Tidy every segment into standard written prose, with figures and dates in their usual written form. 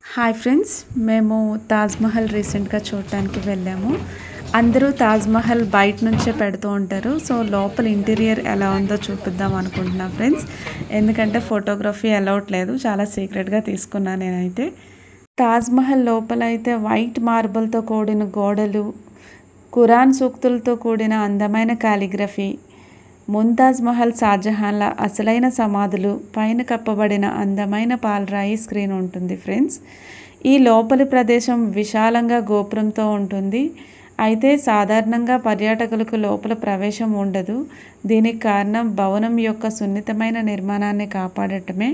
Hi friends, మేము తాజ్‌మహల్ రీసెంట్‌గా చూడటానికి వెళ్ళాము. అందరూ తాజ్‌మహల్ బయట నుంచే పెడుతూ ఉంటారు. సో, లోపల ఇంటీరియర్ ఎలా ఉందో చూపిద్దాం అనుకుంటున్నా ఫ్రెండ్స్. ఎందుకంటే ఫోటోగ్రఫీ అలౌడ్ లేదు. చాలా సీక్రెట్‌గా తీసుకున్నా నేనైతే. తాజ్‌మహల్ లోపల అయితే వైట్ మార్బుల్‌తో కూడిన గోడలు, ఖురాన్ సూక్తులతో కూడిన అందమైన కాలిగ్రఫీ, ముంతాజ్ మహల్, షాజహాన్ల అసలైన సమాధులు, పైన కప్పబడిన అందమైన పాలరాయి స్క్రీన్ ఉంటుంది ఫ్రెండ్స్. ఈ లోపలి ప్రదేశం విశాలంగా గోపురంతో ఉంటుంది. అయితే సాధారణంగా పర్యాటకులకు లోపల ప్రవేశం ఉండదు. దీనికి కారణం భవనం యొక్క సున్నితమైన నిర్మాణాన్ని కాపాడటమే.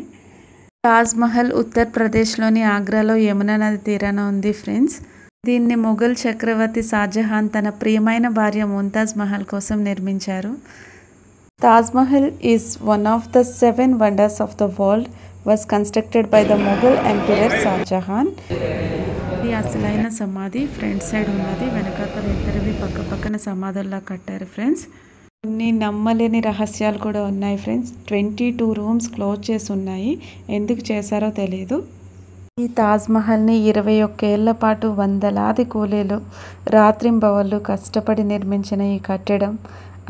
తాజ్‌మహల్ ఉత్తరప్రదేశ్లోని ఆగ్రాలో యమునా నది తీరాన ఉంది ఫ్రెండ్స్. దీన్ని మొఘల్ చక్రవర్తి షాజహాన్ తన ప్రియమైన భార్య ముంతాజ్ మహల్ కోసం నిర్మించారు. Taj Mahal is one of the 7 wonders of the world. Was constructed by the Mughal Emperor Shah Jahan. ఇది అసలైన సమాధి ఫ్రంట్ సైడ్ ఉన్నది. వెనకాతల ఇద్దరివి పక్క పక్కన సమాధుల్లా కట్టారు ఫ్రెండ్స్. కొన్ని నమ్మలేని రహస్యాలు కూడా ఉన్నాయి ఫ్రెండ్స్. 22 రూమ్స్ క్లోజ్ చేసి ఉన్నాయి. ఎందుకు చేశారో తెలియదు. ఈ తాజ్‌మహల్ని 21 ఏళ్ల పాటు వందలాది కూలీలు రాత్రింబవళ్ళు కష్టపడి నిర్మించిన ఈ కట్టడం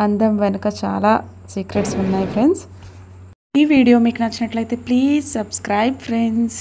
అందం వెనుక చాలా సీక్రెట్స్ ఉన్నాయి ఫ్రెండ్స్. ఈ వీడియో మీకు నచ్చినట్లయితే ప్లీజ్ సబ్స్క్రైబ్ ఫ్రెండ్స్.